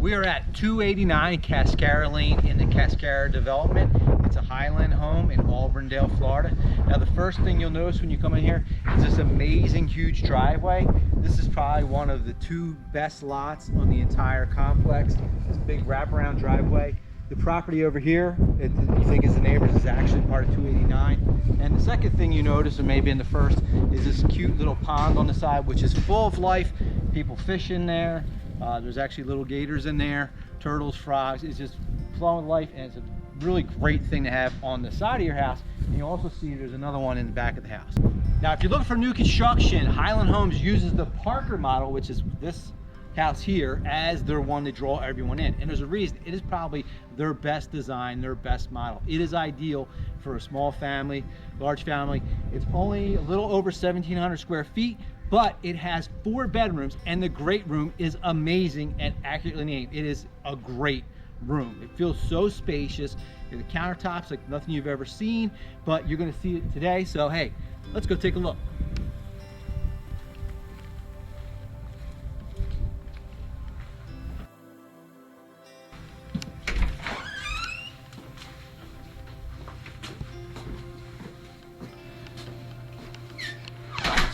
We are at 289 Cascara Lane in the Cascara development. It's a Highland home in Auburndale, Florida. Now the first thing you'll notice when you come in here is this amazing huge driveway. This is probably one of the two best lots on the entire complex. This big wraparound driveway. The property over here, you think is the neighbors, is actually part of 289. And the second thing you notice, or maybe in the first, is this cute little pond on the side, which is full of life. People fish in there. There's actually little gators in there, turtles, frogs. It's just flowing with life, and it's a really great thing to have on the side of your house. And you also see there's another one in the back of the house. Now, if you're looking for new construction, Highland Homes uses the Parker model, which is this house here, as their one to draw everyone in. And there's a reason. It is probably their best design, their best model. It is ideal for a small family, large family. It's only a little over 1,700 square feet, but it has 4 bedrooms, and the great room is amazing and accurately named. It is a great room. It feels so spacious. The countertops like nothing you've ever seen, but you're gonna see it today. So hey, let's go take a look.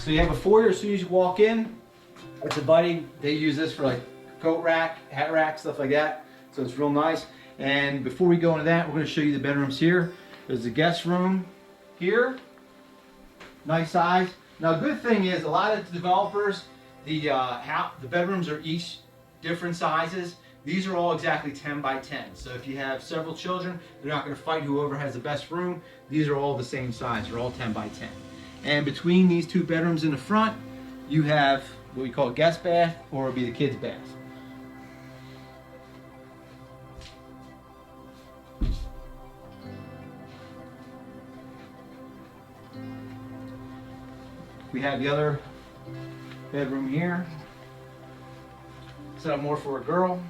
So you have a foyer as soon as you walk in. It's inviting. They use this for like coat rack, hat rack, stuff like that. So it's real nice. And before we go into that, we're going to show you the bedrooms here. There's the guest room here. Nice size. Now, good thing is a lot of the developers, the bedrooms are each different sizes. These are all exactly 10 by 10. So if you have several children, they're not going to fight whoever has the best room. These are all the same size. They're all 10 by 10. And between these 2 bedrooms in the front, you have what we call a guest bath, or it would be the kids' bath. We have the other bedroom here. Set up more for a girl.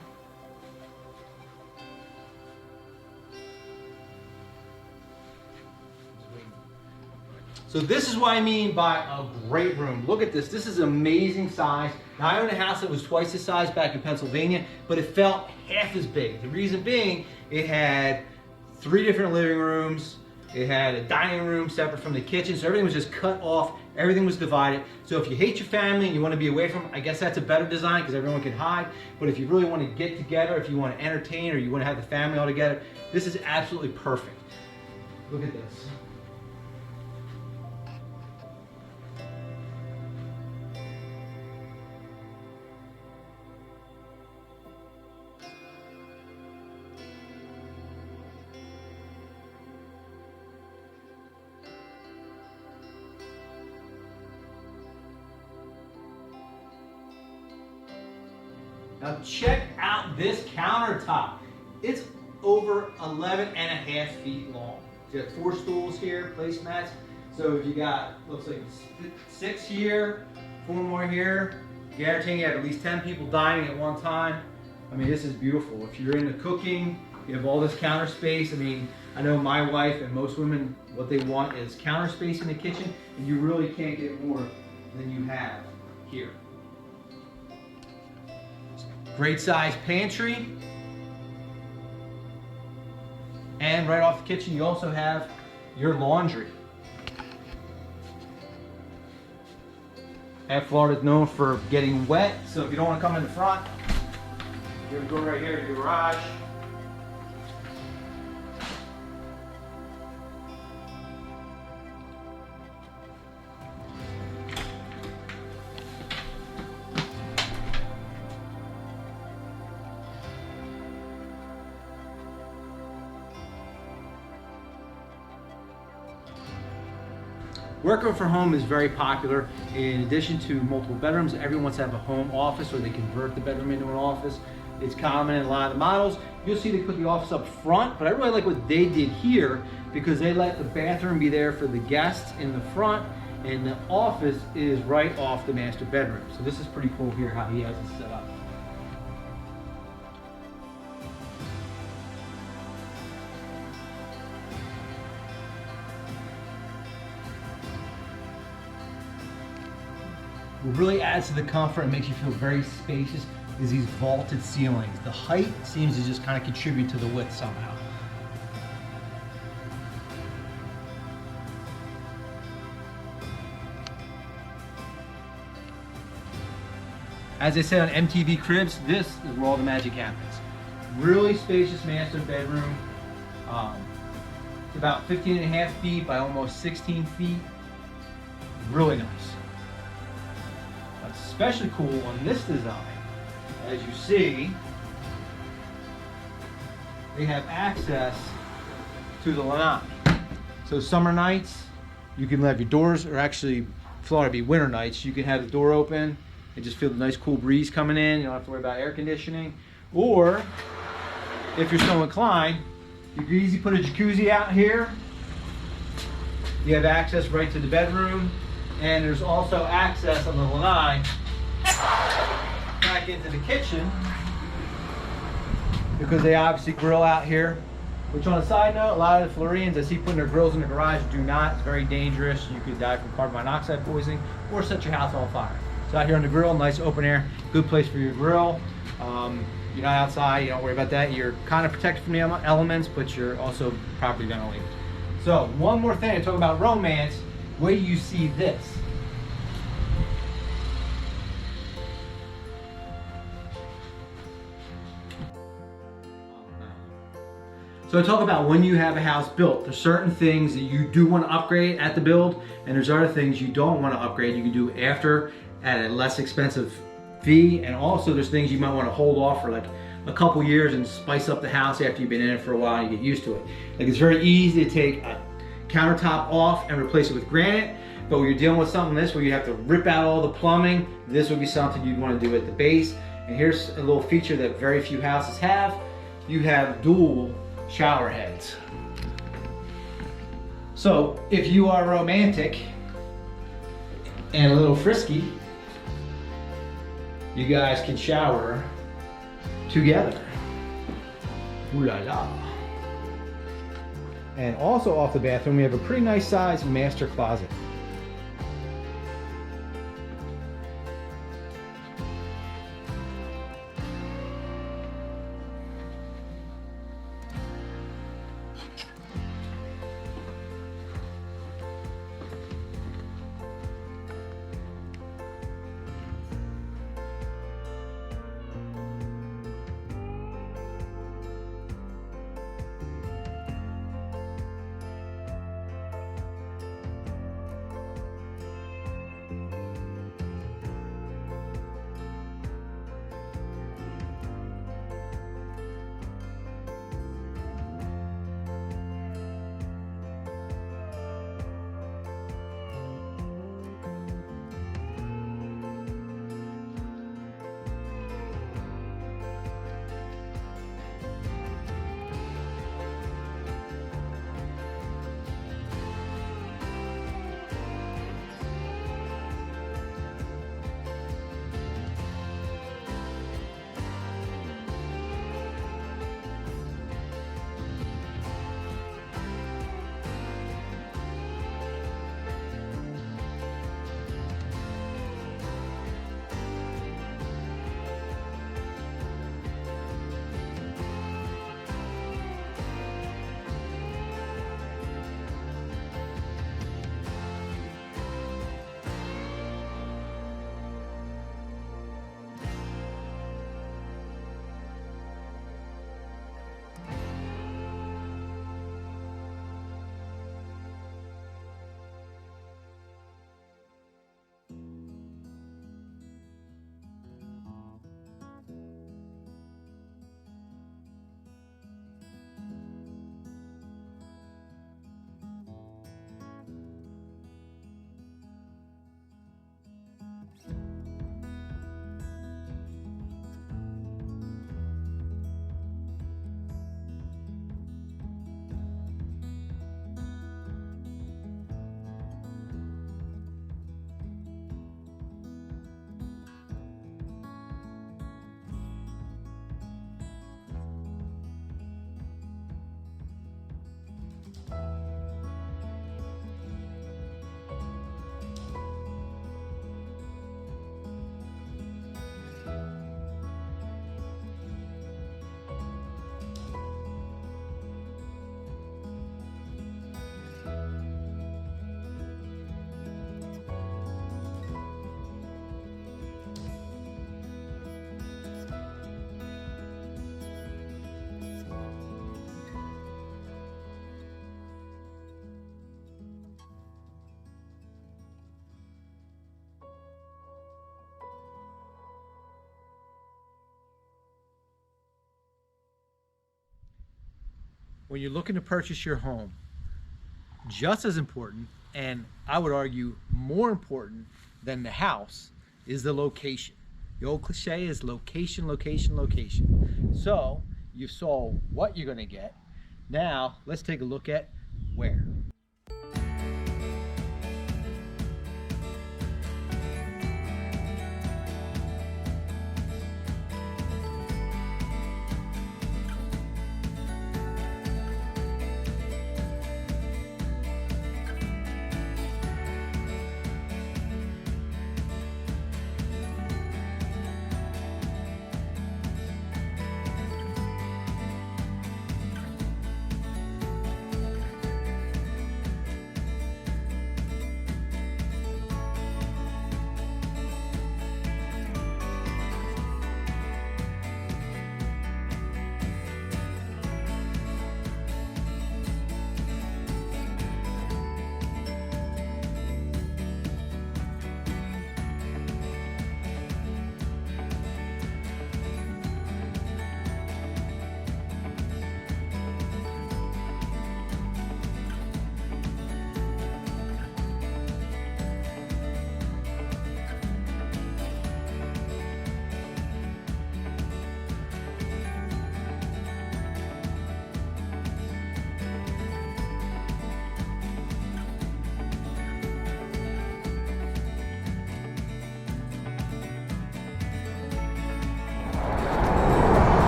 So this is what I mean by a great room. Look at this. This is amazing size. Now, I owned a house that was twice the size back in Pennsylvania, but it felt half as big. The reason being, it had 3 different living rooms. It had a dining room separate from the kitchen, so everything was just cut off. Everything was divided. So if you hate your family and you want to be away from them, I guess that's a better design because everyone can hide. But if you really want to get together, if you want to entertain, or you want to have the family all together, this is absolutely perfect. Look at this. Now check out this countertop. It's over 11 and a half feet long. You got 4 stools here, placemats. So if you got, looks like 6 here, 4 more here, guaranteeing you have at least 10 people dining at one time. I mean, this is beautiful. If you're into cooking, you have all this counter space. I mean, I know my wife and most women, what they want is counter space in the kitchen, and you really can't get more than you have here. Great size pantry. And right off the kitchen, you also have your laundry. And Florida is known for getting wet, so if you don't want to come in the front, you're going to go right here to your garage. Working from home is very popular. In addition to multiple bedrooms, everyone wants to have a home office, or they convert the bedroom into an office. It's common in a lot of the models. You'll see they put the office up front, but I really like what they did here because they let the bathroom be there for the guests in the front, and the office is right off the master bedroom. So this is pretty cool here how he has it set up. What really adds to the comfort and makes you feel very spacious. is these vaulted ceilings. The height seems to just kind of contribute to the width somehow. As I said on MTV Cribs, this is where all the magic happens. Really spacious master bedroom. It's about 15 and a half feet by almost 16 feet. Really nice. What's especially cool on this design, as you see, they have access to the lanai. So summer nights, you can have your doors, or actually, Florida be winter nights, you can have the door open and just feel the nice cool breeze coming in. You don't have to worry about air conditioning. Or, if you're so inclined, you can easily put a jacuzzi out here. You have access right to the bedroom, and there's also access on the lanai back into the kitchen, because they obviously grill out here. Which, on a side note, a lot of the Floridians I see putting their grills in the garage do not. It's very dangerous. You could die from carbon monoxide poisoning or set your house on fire. So out here on the grill, nice open air, good place for your grill. You're not outside, you don't worry about that. You're kind of protected from the elements, but you're also properly ventilated. So one more thing, to talk about romance, where do you see this? So I talk about when you have a house built, there's certain things that you do want to upgrade at the build, and there's other things you don't want to upgrade. You can do after at a less expensive fee, and also there's things you might want to hold off for like a couple years and spice up the house after you've been in it for a while and you get used to it. Like, it's very easy to take a countertop off and replace it with granite, but when you're dealing with something like this where you have to rip out all the plumbing, this would be something you'd want to do at the base. And here's a little feature that very few houses have. You have dual shower heads. So if you are romantic and a little frisky, you guys can shower together. Ooh la la. And also off the bathroom, we have a pretty nice sized master closet. when you're looking to purchase your home, just as important, and I would argue more important than the house, is the location. The old cliche is location, location, location. So you saw what you're going to get. Now let's take a look at where.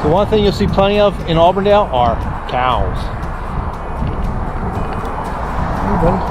The one thing you'll see plenty of in Auburndale are cows. Hey, buddy.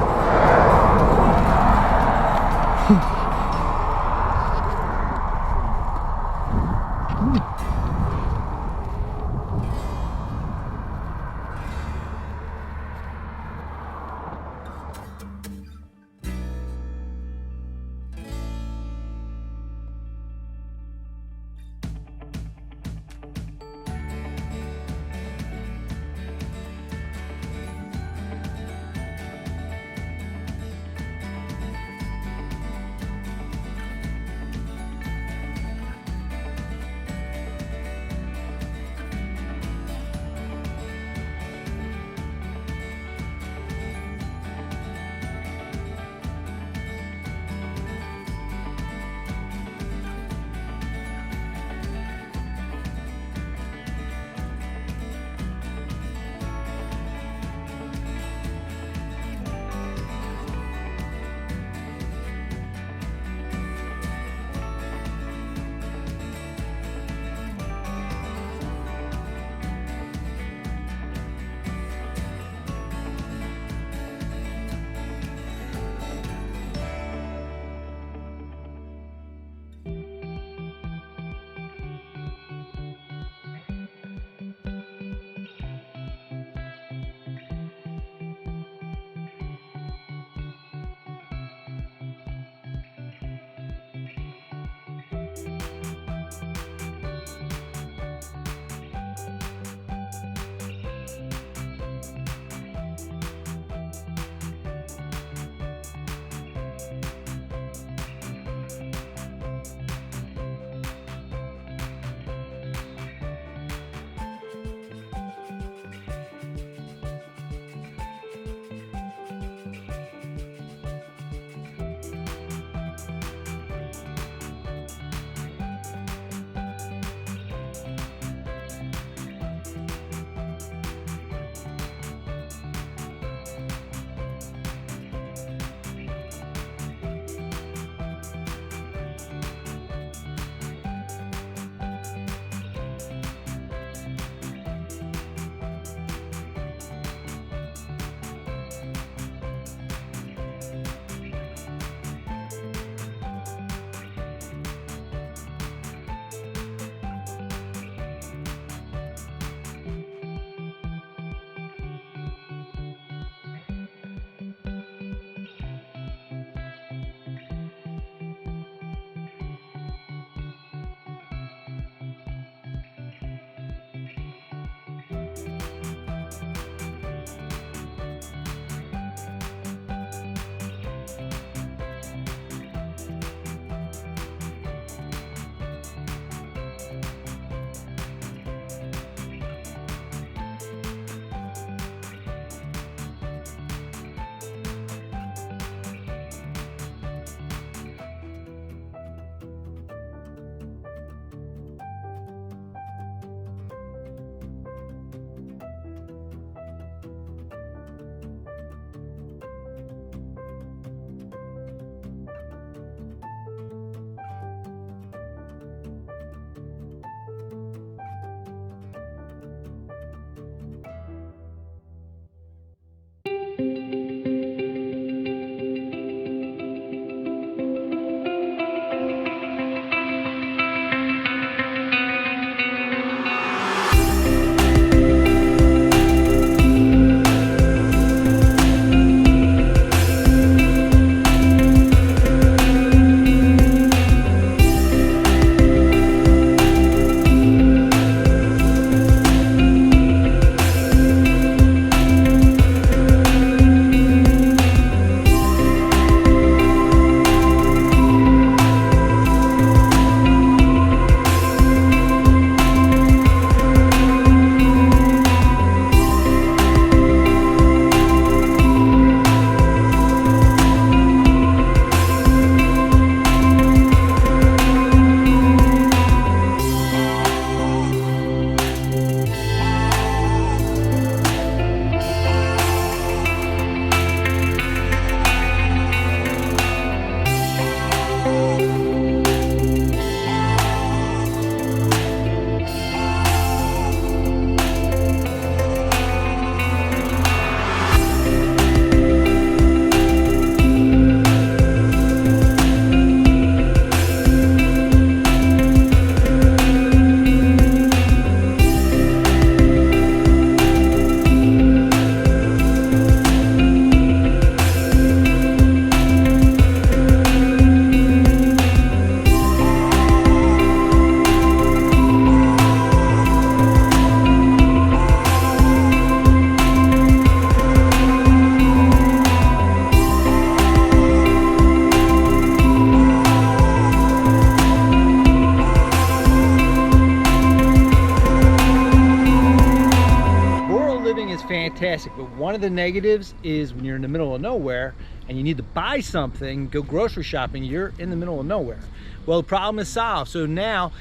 fantastic, but one of the negatives is when you're in the middle of nowhere and you need to buy something, go grocery shopping, you're in the middle of nowhere. Well, the problem is solved. So now,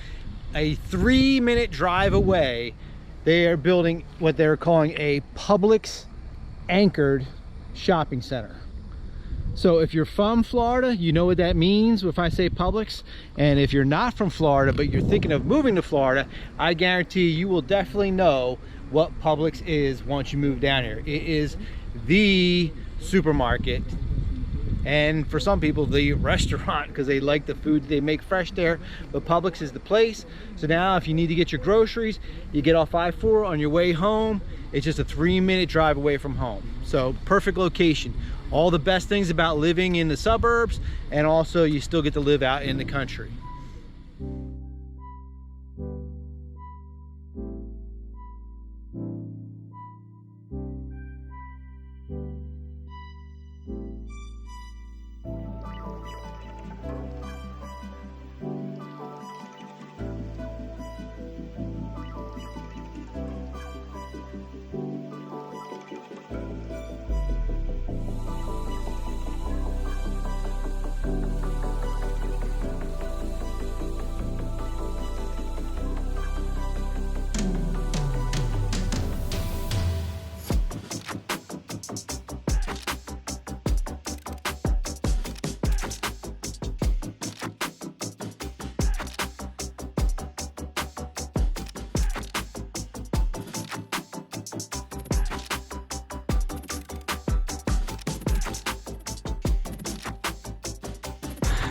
a 3-minute drive away, they are building what they're calling a Publix anchored shopping center. So if you're from Florida, you know what that means if I say Publix. And if you're not from Florida, but you're thinking of moving to Florida, I guarantee you will definitely know what Publix is once you move down here. It is the supermarket, and for some people the restaurant, because they like the food they make fresh there. But Publix is the place. So now if you need to get your groceries, you get off I-4 on your way home. It's just a 3-minute drive away from home. So perfect location. All the best things about living in the suburbs, and also you still get to live out in the country.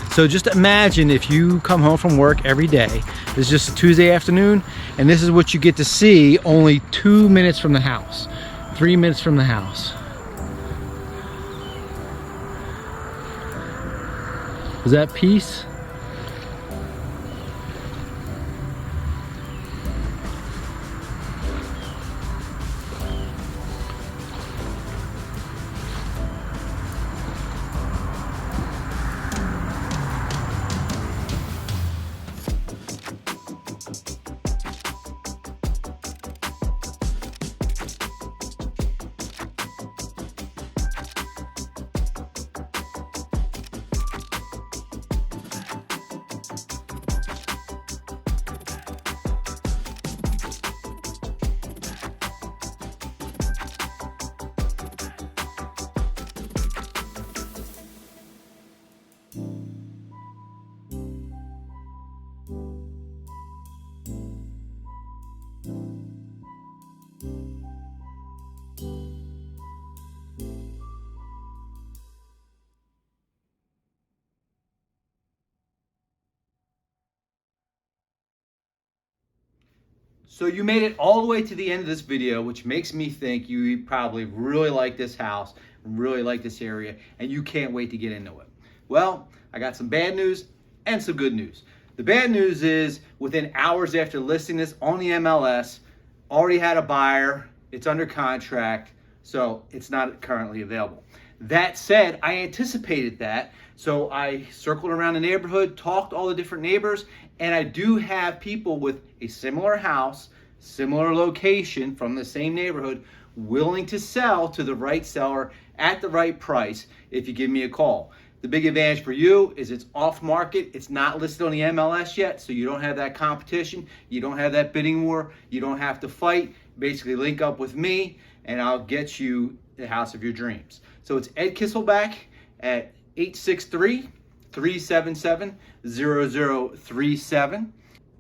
So just imagine if you come home from work every day, it's just a Tuesday afternoon, and this is what you get to see only 2 minutes from the house, 3 minutes from the house. Is that peace? So you made it all the way to the end of this video, which makes me think you probably really like this house, really like this area, and you can't wait to get into it. Well, I got some bad news and some good news. The bad news is within hours after listing this on the MLS, already had a buyer, it's under contract, so it's not currently available. That said, I anticipated that, so I circled around the neighborhood, talked to all the different neighbors, and I do have people with a similar house, similar location from the same neighborhood, willing to sell to the right seller at the right price if you give me a call. The big advantage for you is it's off market, it's not listed on the MLS yet, so you don't have that competition, you don't have that bidding war, you don't have to fight. Basically link up with me and I'll get you the house of your dreams. So it's Ed Kisselback at 863-377-0037.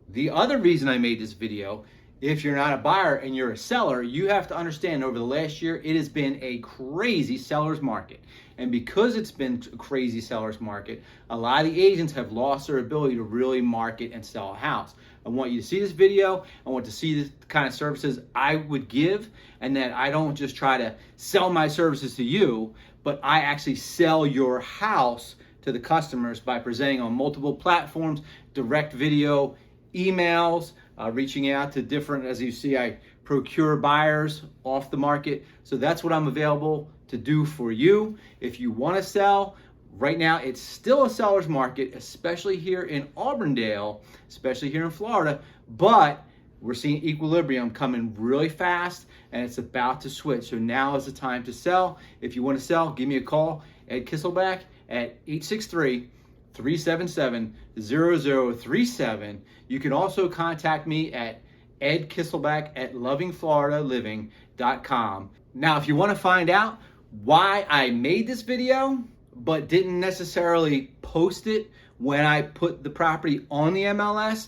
The other reason I made this video, if you're not a buyer and you're a seller, you have to understand over the last year, it has been a crazy seller's market. And because it's been a crazy seller's market, a lot of the agents have lost their ability to really market and sell a house. I want you to see this video. I want to see the kind of services I would give, and that I don't just try to sell my services to you, but I actually sell your house to the customers by presenting on multiple platforms, direct video, emails, reaching out to different, as you see, I procure buyers off the market. So that's what I'm available to do for you. If you want to sell, right now it's still a seller's market, especially here in Auburndale, especially here in Florida, but we're seeing equilibrium coming really fast, and it's about to switch. So now is the time to sell. If you want to sell, give me a call at Kisselback at 863-377-0037. You can also contact me at edkisselback@lovingfloridaliving.com. Now, if you want to find out why I made this video but didn't necessarily post it when I put the property on the MLS,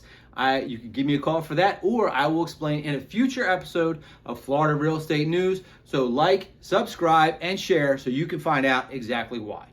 you can give me a call for that, or I will explain in a future episode of Florida Real Estate News. So like, subscribe, and share so you can find out exactly why.